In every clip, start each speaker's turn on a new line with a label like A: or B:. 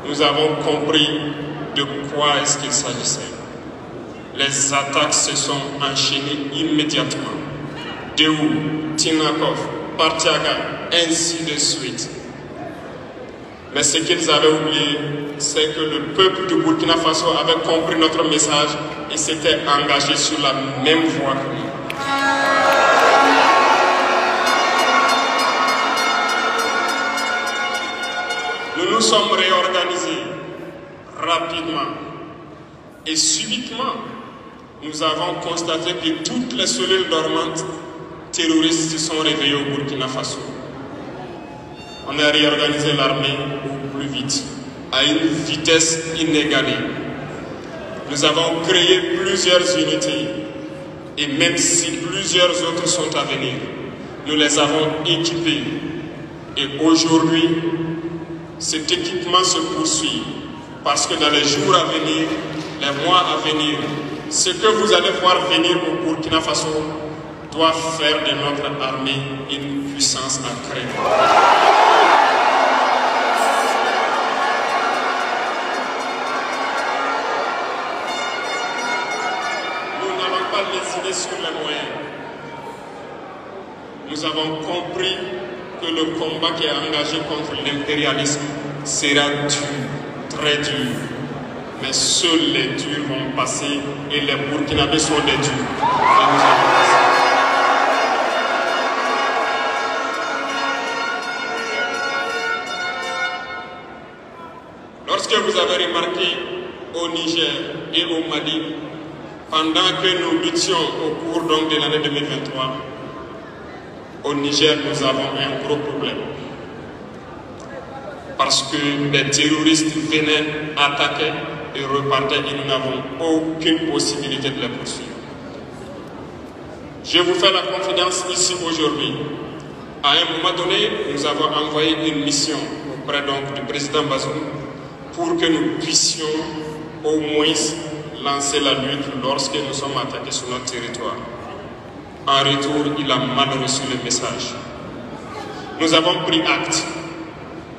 A: nous avons compris de quoi est-ce qu'il s'agissait. Les attaques se sont enchaînées immédiatement. Déou, Tinakov, Partiaga, ainsi de suite. Mais ce qu'ils avaient oublié, c'est que le peuple du Burkina Faso avait compris notre message et s'était engagé sur la même voie que nous. Nous nous sommes réorganisés rapidement et subitement. Nous avons constaté que toutes les cellules dormantes terroristes se sont réveillées au Burkina Faso. On a réorganisé l'armée beaucoup plus vite, à une vitesse inégalée. Nous avons créé plusieurs unités et même si plusieurs autres sont à venir, nous les avons équipées. Et aujourd'hui, cet équipement se poursuit parce que dans les jours à venir, les mois à venir, ce que vous allez voir venir au Burkina Faso doit faire de notre armée une puissance à créer. Nous n'allons pas lésiner sur les moyens. Nous avons compris que le combat qui est engagé contre l'impérialisme sera dur, très dur. Mais seuls les durs vont passer et les Burkinabés sont des durs. Et nous allons passer. Lorsque vous avez remarqué au Niger et au Mali, pendant que nous luttions au cours donc de l'année 2023, au Niger, nous avons un gros problème. Parce que les terroristes venaient attaquer et repartaient et nous n'avons aucune possibilité de les poursuivre. Je vous fais la confidence ici aujourd'hui. À un moment donné, nous avons envoyé une mission auprès donc du président Bazoum pour que nous puissions au moins lancer la lutte lorsque nous sommes attaqués sur notre territoire. En retour, il a mal reçu le message. Nous avons pris acte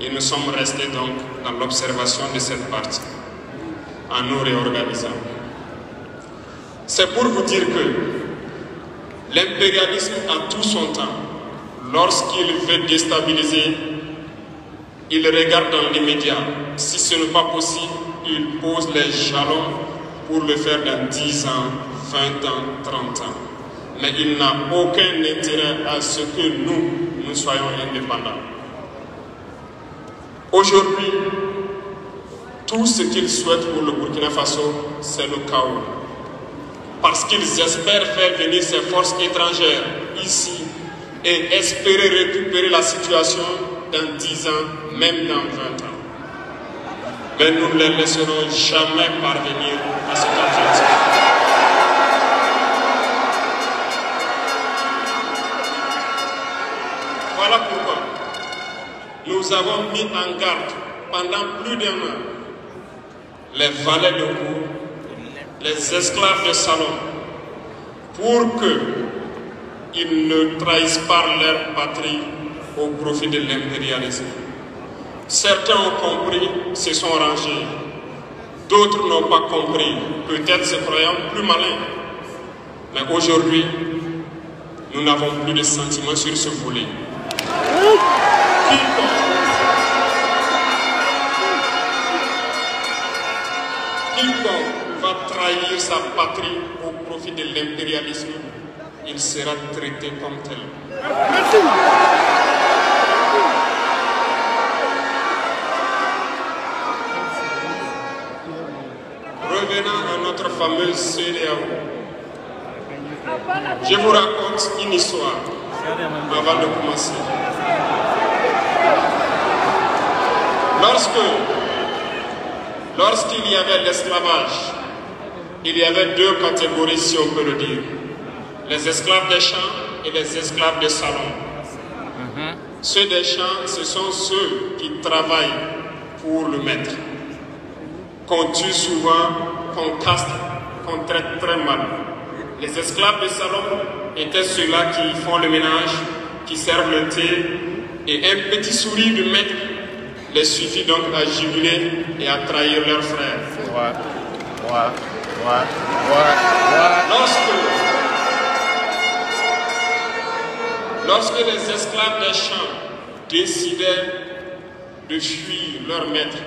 A: et nous sommes restés donc dans l'observation de cette partie, en nous réorganisant. C'est pour vous dire que l'impérialisme a tout son temps. Lorsqu'il veut déstabiliser, il regarde dans l'immédiat. Si ce n'est pas possible, il pose les jalons pour le faire dans 10 ans, 20 ans, 30 ans. Mais il n'a aucun intérêt à ce que nous soyons indépendants. Aujourd'hui, tout ce qu'ils souhaitent pour le Burkina Faso, c'est le chaos. Parce qu'ils espèrent faire venir ces forces étrangères ici et espérer récupérer la situation dans 10 ans, même dans 20 ans. Mais nous ne les laisserons jamais parvenir à cet objectif. Voilà pourquoi nous avons mis en garde pendant plus d'un an les valets locaux, les esclaves de salon, pour qu'ils ne trahissent pas leur patrie au profit de l'impérialisme. Certains ont compris, se sont rangés. D'autres n'ont pas compris, peut-être se croyant plus malins. Mais aujourd'hui, nous n'avons plus de sentiments sur ce volet. Quiconque va trahir sa patrie au profit de l'impérialisme, il sera traité comme tel. Merci. Revenant à notre fameuse CEDEAO, je vous raconte une histoire avant de commencer. Lorsqu'il y avait l'esclavage, il y avait deux catégories, si on peut le dire. Les esclaves des champs et les esclaves des salons. Ceux des champs, ce sont ceux qui travaillent pour le maître, qu'on tue souvent, qu'on casse, qu'on traite très mal. Les esclaves des salons étaient ceux-là qui font le ménage, qui servent le thé, et un petit sourire du maître les suffit donc à juguler et à trahir leurs frères. Lorsque les esclaves des champs décidaient de fuir leur maître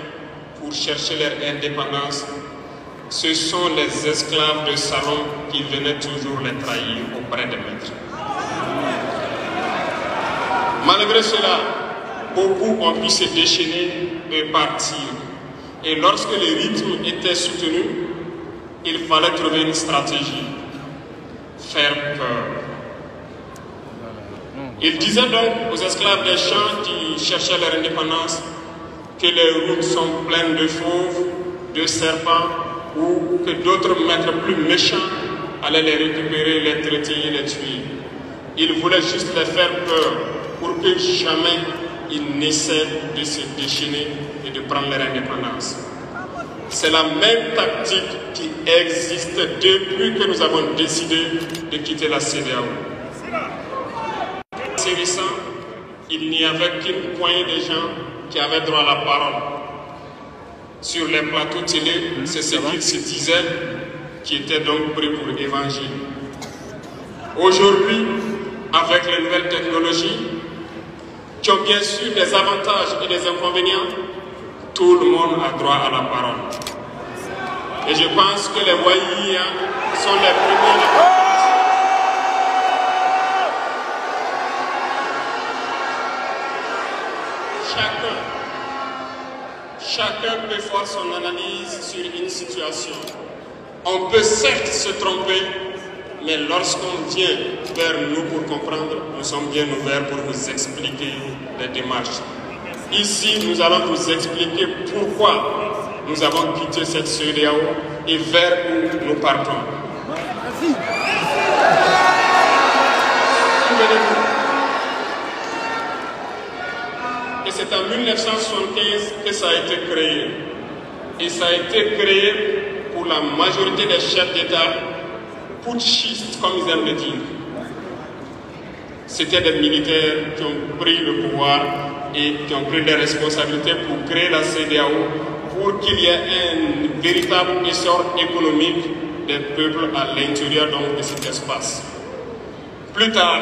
A: pour chercher leur indépendance, ce sont les esclaves de salon qui venaient toujours les trahir auprès des maîtres. Malgré cela, beaucoup ont pu se déchaîner et partir. Et lorsque le rythme était soutenu, il fallait trouver une stratégie, faire peur. Il disait donc aux esclaves des champs qui cherchaient leur indépendance que les routes sont pleines de fauves, de serpents, ou que d'autres maîtres plus méchants allaient les récupérer, les traiter et les tuer. Il voulait juste les faire peur pour que jamais ils n'essaient de se déchaîner et de prendre leur indépendance. C'est la même tactique qui existe depuis que nous avons décidé de quitter la CEDEAO. C'est récent, il n'y avait qu'une poignée de gens qui avaient droit à la parole. Sur les plateaux télé, c'est ce qu'ils se disaient qui étaient donc prêts pour l'évangile. Aujourd'hui, avec les nouvelles technologies, qui ont bien sûr des avantages et des inconvénients, tout le monde a droit à la parole. Et je pense que les voyous sont les premiers. Chacun peut faire son analyse sur une situation. On peut certes se tromper, mais lorsqu'on vient vers nous pour comprendre, nous sommes bien ouverts pour vous expliquer les démarches. Ici, nous allons vous expliquer pourquoi nous avons quitté cette CEDEAO et vers où nous partons. Souvenez-vous. Et c'est en 1975 que ça a été créé. Et ça a été créé pour la majorité des chefs d'État putschistes, comme ils aiment le dire. C'était des militaires qui ont pris le pouvoir et qui ont pris les responsabilités pour créer la CEDEAO, pour qu'il y ait un véritable essor économique des peuples à l'intérieur de cet espace. Plus tard,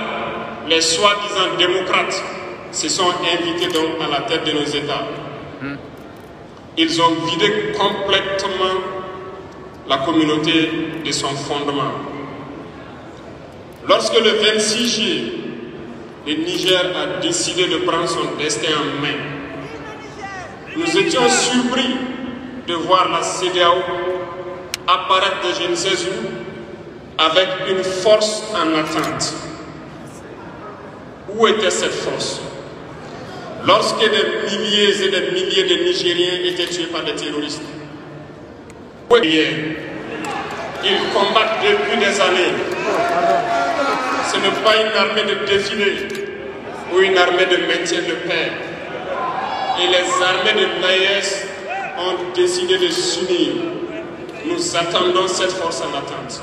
A: les soi-disant démocrates se sont invités donc à la tête de nos États. Ils ont vidé complètement la communauté de son fondement. Lorsque le 26 juillet, le Niger a décidé de prendre son destin en main, nous étions surpris de voir la CEDEAO apparaître de je ne sais où avec une force en attente. Où était cette force? Lorsque des milliers et des milliers de Nigériens étaient tués par des terroristes. Ils combattent depuis des années. Ce n'est pas une armée de défilé ou une armée de maintien de paix. Et les armées de l'AES ont décidé de s'unir. Nous attendons cette force en attente.